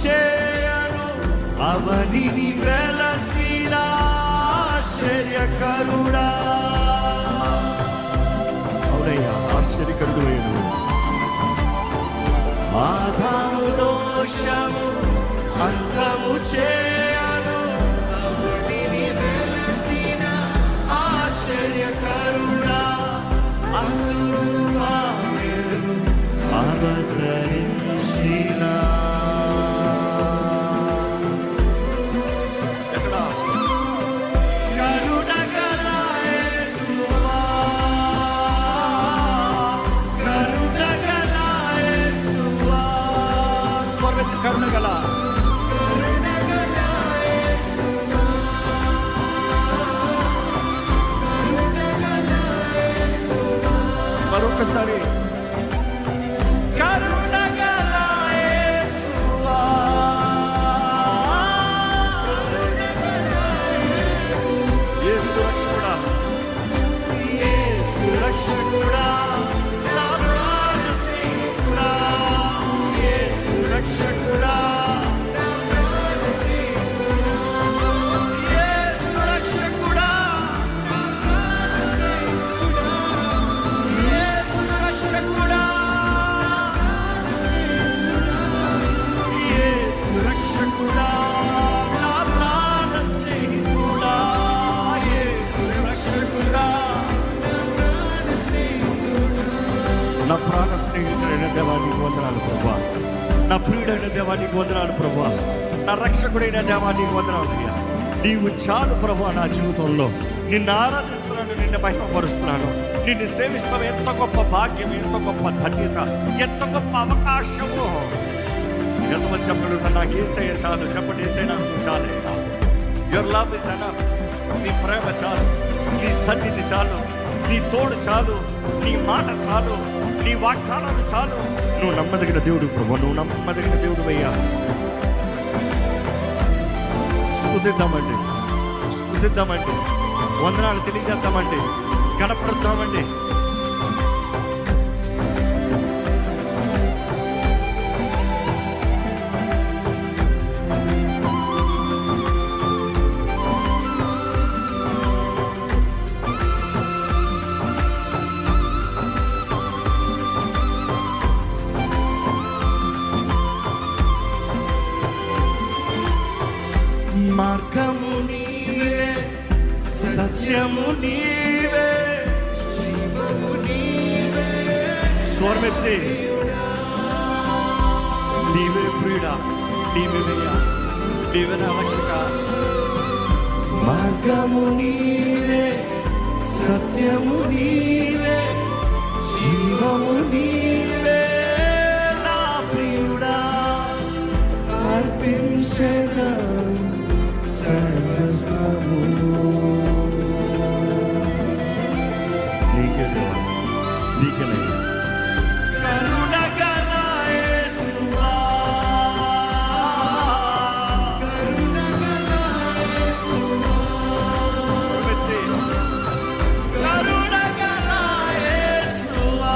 చేయను అవనిని వెలసిన ఆశ్చర్యకరుడా. అవునయ్యా, ఆశ్చర్యకరుడు వేయను. ఆదాము దోషము అంతము చేయను అవనిని వెలసిన ఆశ్చర్యకరుడా. అసురుడు అవతరించిన కరుణగల మరొకసారి నా ప్రాణ స్నేహితుడైన దేవానికి వందనాలు ప్రభా. నా ప్రియుడైన దేవానికి వందనాలు ప్రభా. నా రక్షకుడైన దేవానికి వందనాలు అయ్యా. నీవు చాలు ప్రభా. నా జీవితంలో నిన్ను ఆరాధిస్తున్నాను, నిన్ను మహిమపరుస్తున్నాను, నిన్ను సేవిస్తాను. ఎంత గొప్ప భాగ్యం, ఎంత గొప్ప ధన్యత, ఎంత గొప్ప అవకాశము. ఎంతమంది చెప్పగలుగుతాను నాకు ఏసయ్య చాలు? చెప్పండి, ఏసయ్య నాకు చాలే. Your love is enough. నీ ప్రేమ చాలు, నీ సన్నిధి చాలు, నీ తోడు చాలు, నీ మాట చాలు, నీ వాగ్దానాలు చాలు. నువ్వు నమ్మదగిన దేవుడు ప్రభు, నువ్వు నమ్మదగిన దేవుడు అయ్యా. స్తుతిద్దామండి, స్తుతిద్దామండి, వందనాలు తెలియజేద్దామండి, గణపరుద్దామండి. మార్గము నీవే, సత్యము నీవే, జీవము నీవే. స్వరమెత్తి నీవే ప్రియుడా, నీవే వెయ్యా, నీవే నా రక్షక. మార్గము నీవే, సత్యము నీవే, జీవము నీవే. నా ప్రియుడా అర్పించేదా సర్వస్వము నీకే దేవా, నీకేనయ్యా. కరుణగల యేసువా, కరుణగల యేసువా. కరుణగల యేసువా,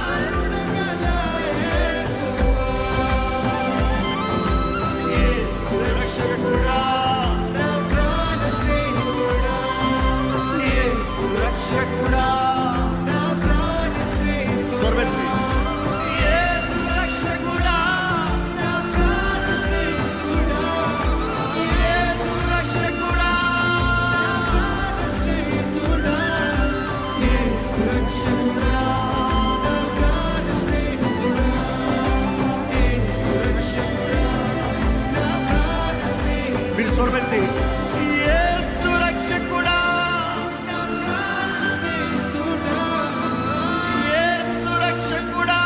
కరుణగల యేసువా. యేసు రక్షకుడా, నా ప్రాణ స్నేహితుడా. యేసు రక్షకుడా, నా ప్రాణ స్నేహితుడా. యేసు రక్షకుడా, నా ప్రాణ స్నేహితుడా. యేసు రక్షకుడా, నా ప్రాణ స్నేహితుడా. యేసు రక్షకుడా, నా ప్రాణ స్నేహితుడా. యేసు రక్షకుడా, నా ప్రాణ స్నేహితుడా. మీరు స్వరమెత్తి యేసు రక్షకుడా, నా ప్రాణ స్నేహితుడా. యేసు రక్షకుడా,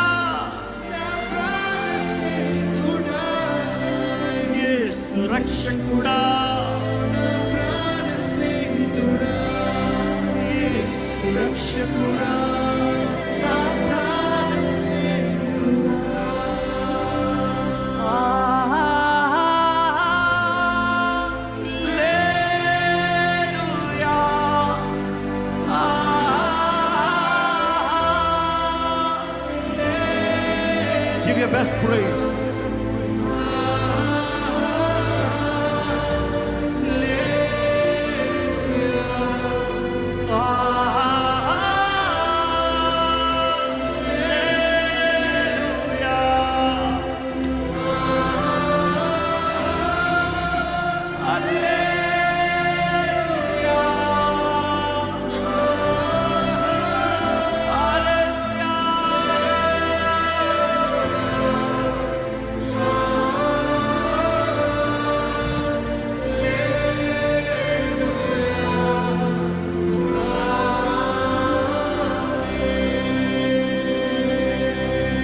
నా ప్రాణ స్నేహితుడా. యేసు రక్షకుడా, నా ప్రాణ స్నేహితుడా. యేసు రక్షకుడా, నా ప్రాణ స్నేహితుడా. హల్లెలూయా, హల్లెలూయా. Give your best best praise.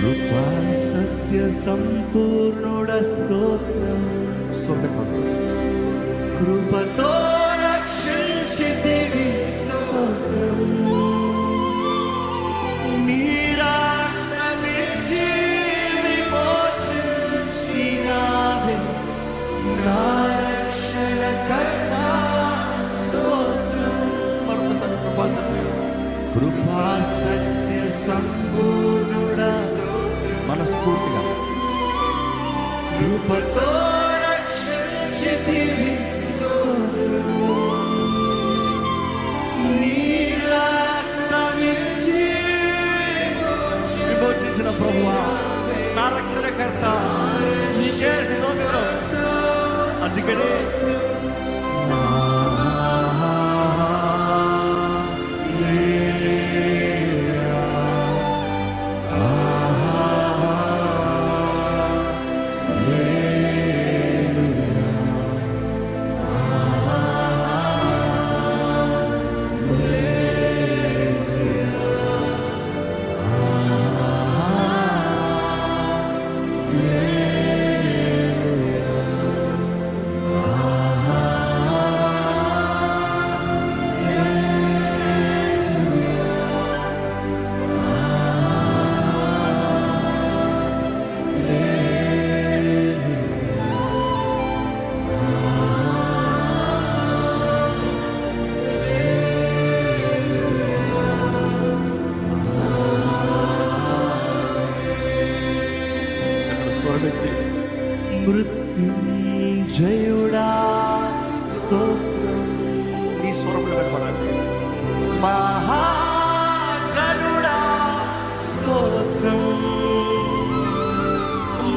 కృపా సత్య సంపూర్ణుడ స్తోత్రం. కృపతో రక్షించితివి స్తోత్రం. నీ రక్తమిచ్చి విమోచించినావే నా రక్షణకర్తా స్తోత్రం. మరొకసారి కృపా సత్యం. కృపా సత్య సంపూర్ణుడ మనస్ఫూర్తిగా కృపతో రక్షించితివి స్తోత్రం. నీ రక్తమిచ్చి విమోచించిన ప్రభువా నా రక్షణకర్త నీకే స్తోత్రం. అందుకనే మృత్యుంజయుడా స్తోత్రం. నీ స్వరములు వినపడాలి. మహాగణుడా స్తోత్రం.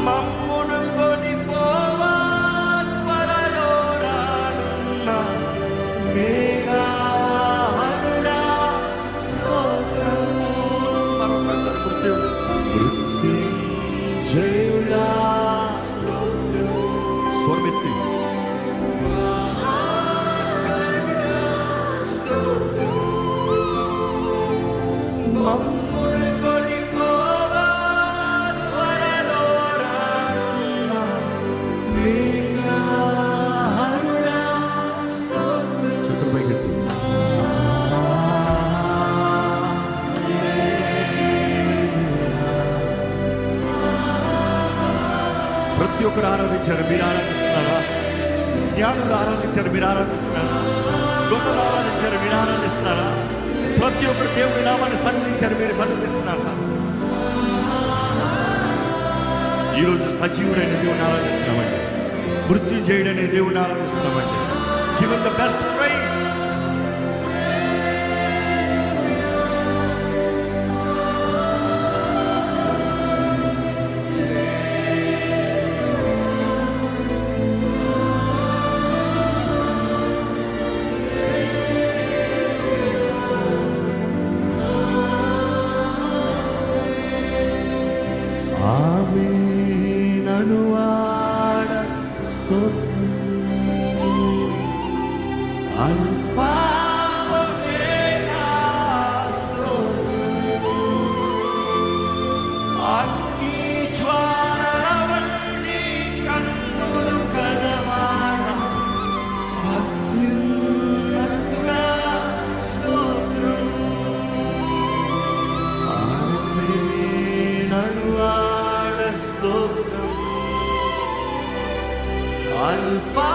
మమ్మును కొనిపోవా త్వరలో రానున్న మేఘవాహనుడా స్తోత్రం. మరొకసారి మృత్యుంజయుడా స్వర్మిత్తి. మమ్మును కొనిపోవా త్వరలో రానున్న మేఘవాహనుడా స్తోత్రం. చేతులు పైకెత్తి. ప్రతి ఒక్కరు ఆరాధించారు. మీరు ఆరాధిస్తున్నారా? జ్ఞానులు ఆరాధించారు. మీరు ఆరాధిస్తున్నారా? గొప్పలు ఆరాధించారు. మీరు ఆరాధిస్తున్నారా? ప్రతి ఒక్కరు దేవుడి నామాన్ని సన్నిధించారు. మీరు సన్నిధిస్తున్నారా? ఈరోజు సజీవుడైన దేవుని ఆరాధిస్తున్నామండి. మృత్యుంజయుడైన దేవుని ఆరాధిస్తున్నామండి. Give him the best praise. ఆమేననువాడ స్తోత్రం. అల్ఫా ఒమేగా స్తోత్రం. అగ్ని జ్వాలల వంటి కన్నులు కలవాడ అత్యున్నతుడా స్తోత్రం. ఆమేననువాడ స్తోత్రం. అల్ఫా